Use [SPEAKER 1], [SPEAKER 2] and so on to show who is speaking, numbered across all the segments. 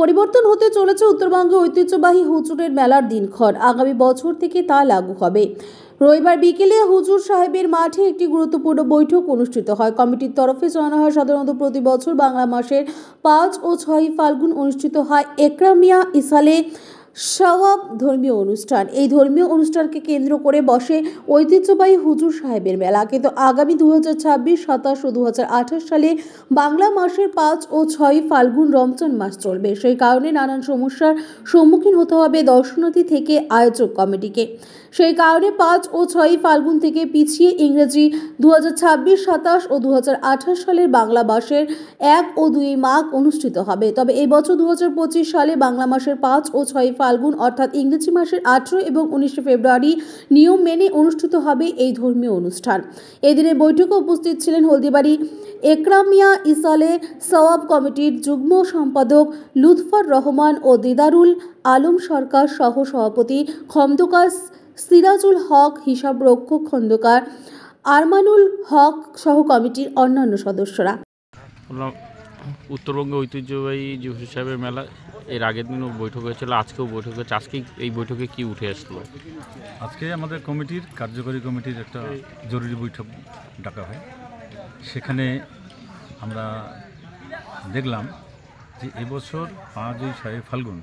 [SPEAKER 1] পরিবর্তন হতে চলেছে উত্তরবঙ্গে ঐতিহ্যবাহী হুজুরের মেলার দিনক্ষণ। আগামী বছর থেকে তা লাগু হবে। রবিবার বিকেলে হুজুর সাহেবের মাঠে একটি গুরুত্বপূর্ণ বৈঠক অনুষ্ঠিত হয়। কমিটির তরফে জানানো হয়, সাধারণত প্রতি বছর বাংলা মাসের 5 ও 6 ফাল্গুন অনুষ্ঠিত হয় একরামিয়া ইসালে সওয়াব ধর্মীয় অনুষ্ঠান। এই ধর্মীয় অনুষ্ঠানকে কেন্দ্র করে বসে ঐতিহ্যবাহী হুজুর সাহেবের মেলা। কিন্তু আগামী 2026, 27 ও 2028 সালে বাংলা মাসের 5 ও 6 ফাল্গুন রমজান মাস চলবে। সেই কারণে নানান সমস্যার সম্মুখীন হতে হবে দর্শনার্থী থেকে আয়োজক কমিটিকে। সেই কারণে 5 ও 6 ফাল্গুন থেকে পিছিয়ে ইংরেজি 2026, 27 ও 2028 সালের বাংলা মাসের 1 ও 2 মাঘ অনুষ্ঠিত হবে। তবে এই বছর 2025 সালে বাংলা মাসের 5 ও 6 ফাল্গুন অর্থাৎ ইংরেজি মাসের 18 এবং 19 ফেব্রুয়ারি নিয়ম মেনে অনুষ্ঠিত হবে এই ধর্মীয় অনুষ্ঠান। এই দিনের বৈঠকে উপস্থিত ছিলেন হলদিবাড়ি একরামিয়া ইসালে সওয়াব কমিটির যুগ্ম সম্পাদক লুৎফর রহমান ও দিদারুল আলম সরকার সহ সভাপতি খন্দকার সিরাজুল হক, হিসাবরক্ষক খন্দকার আরমানুল হক সহ কমিটির অন্যান্য সদস্যরা।
[SPEAKER 2] উত্তরবঙ্গে ঐতিহ্যবাহী হুজুর সাহেবের মেলা এর আগের দিনও বৈঠক হয়েছিল, আজকেও বৈঠক হয়েছে। আজকে এই বৈঠকে কি উঠে আসলো?
[SPEAKER 3] আজকে আমাদের কমিটির কার্যকরী কমিটির একটা জরুরি বৈঠক ডাকা হয়। সেখানে আমরা দেখলাম যে এবছর 5 ও 6 ফাল্গুন,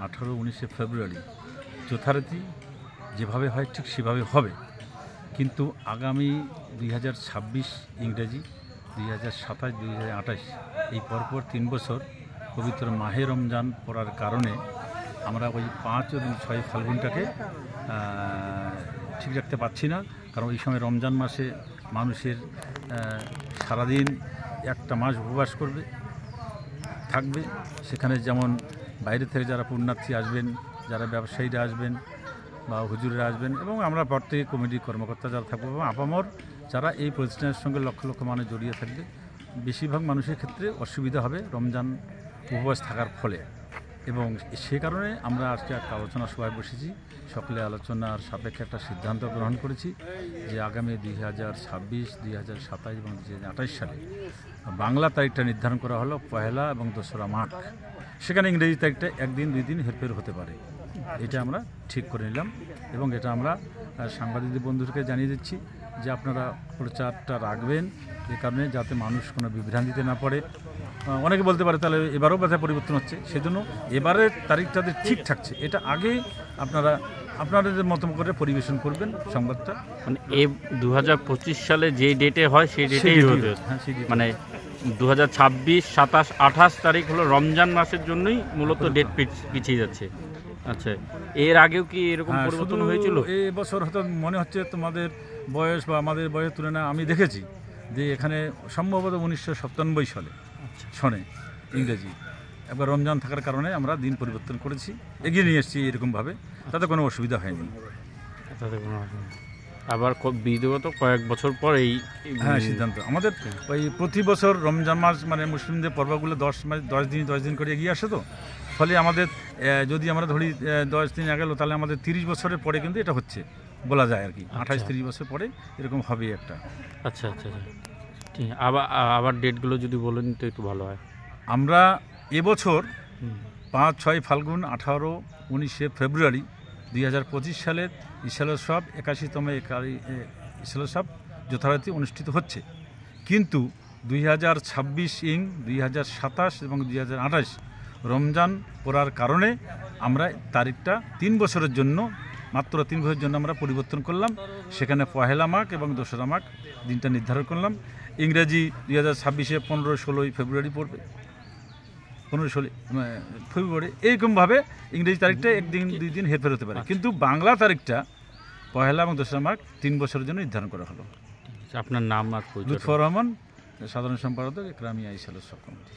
[SPEAKER 3] 18 ও 19 ফেব্রুয়ারি যথারীতি যেভাবে হয় ঠিক সেভাবে হবে, কিন্তু আগামী 2026 ইংরেজি, 2027, 2028 এই পরপর 3 বছর পবিত্র মাহে রমজান পড়ার কারণে আমরা ওই 5 এবং 6 ফাল্গুনটাকে ঠিক রাখতে পারছি না। কারণ এই সময় রমজান মাসে মানুষের সারাদিন একটা মাস উপবাস থাকবে। সেখানে যেমন বাইরে থেকে যারা পুণ্যার্থী আসবেন, যারা ব্যবসায়ীরা আসবেন বা হুজুররা আসবেন, এবং আমরা প্রত্যেক কমিটির কর্মকর্তা যারা থাকবো এবং আপামর যারা এই প্রতিষ্ঠানের সঙ্গে লক্ষ লক্ষ মানুষ জড়িয়ে থাকবে, বেশিরভাগ মানুষের ক্ষেত্রে অসুবিধা হবে রমজান উপবাস থাকার ফলে। এবং সে কারণে আমরা আজকে একটা আলোচনা সভায় বসেছি। সকলে আলোচনার সাপেক্ষে একটা সিদ্ধান্ত গ্রহণ করেছি যে আগামী 2026, 2027 এবং 2028 সালে বাংলা তারিখটা নির্ধারণ করা হলো 1 এবং 2 মাঘ। সেখানে ইংরেজি তারিখটা 1 দিন 2 দিন হেরফের হতে পারে, এটা আমরা ঠিক করে নিলাম। এবং এটা আমরা সাংবাদিক বন্ধুদেরকে জানিয়ে দিচ্ছি যে আপনারা প্রচারটা রাখবেন, এ কারণে যাতে মানুষ কোনো বিভ্রান্তিতে না পড়ে। অনেকে বলতে পারে তাহলে এবারও ব্যথা পরিবর্তন হচ্ছে, সেজন্য এবারের তারিখটাতে ঠিক থাকছে। এটা আগেই আপনারা আপনাদের মতো করে পরিবেশন করবেন সংবাদটা।
[SPEAKER 2] মানে এই 2025 সালে যে ডেটে হয় সেই ডেটেই হবে।
[SPEAKER 3] হ্যাঁ, সেই
[SPEAKER 2] মানে 2026, 27, 28 তারিখ হলো রমজান মাসের জন্যই মূলত ডেট পিছিয়ে যাচ্ছে। আচ্ছা, এর আগেও কি এরকম পরিবর্তন হয়েছিল?
[SPEAKER 3] এই বছর হয়তো মনে হচ্ছে তোমাদের বয়স বা আমাদের বয়সের তুলনায় আমি দেখেছি যে এখানে সম্ভবত 1997 সালে সনে ইংরেজি একবার রমজান থাকার কারণে আমরা দিন পরিবর্তন করেছি, এগিয়ে নিয়ে এসেছি এরকমভাবে, তাতে কোনো অসুবিধা হয়নি।
[SPEAKER 2] আবার বিগত কয়েক বছর পর এই
[SPEAKER 3] সিদ্ধান্ত আমাদের ওই প্রতি বছর রমজান মাস মানে মুসলিমদের পর্বগুলো 10 দিন করে এগিয়ে আসে, তো ফলে আমাদের যদি আমরা ধরি 10 দিন গেল, তাহলে আমাদের 30 বছরের পরে কিন্তু এটা হচ্ছে বলা যায় আর কি। 28-30 বছর পরে এরকম হবে একটা।
[SPEAKER 2] আচ্ছা আচ্ছা ঠিক। আবার ডেটগুলো যদি বলেন তো একটু ভালো হয়।
[SPEAKER 3] আমরা এবছর 5, 6 ফাল্গুন, 18, 19 ফেব্রুয়ারি 2025 সালের ইসালোৎসব 81তম ইসালোৎসব যথারীতি অনুষ্ঠিত হচ্ছে, কিন্তু 2026 2027 এবং 2028 রমজান পড়ার কারণে আমরা তারিখটা 3 বছরের জন্য, মাত্র 3 বছরের জন্য আমরা পরিবর্তন করলাম। সেখানে 1 মাঘ এবং 2 মাঘ দিনটা নির্ধারণ করলাম। ইংরেজি 2026-এ 15-16 ফেব্রুয়ারি পড়বে, 15-16 ফেব্রুয়ারি, এইরকমভাবে ইংরেজি তারিখটা 1 দিন 2 দিন হেরফের হতে পারে, কিন্তু বাংলা তারিখটা 1 এবং 2 মাঘ 3 বছরের জন্য নির্ধারণ করা হলো।
[SPEAKER 2] আপনার নাম আর
[SPEAKER 3] লুৎফর রহমান, সাধারণ সম্পাদক একরামিয়া ইসালে সব কমিটি।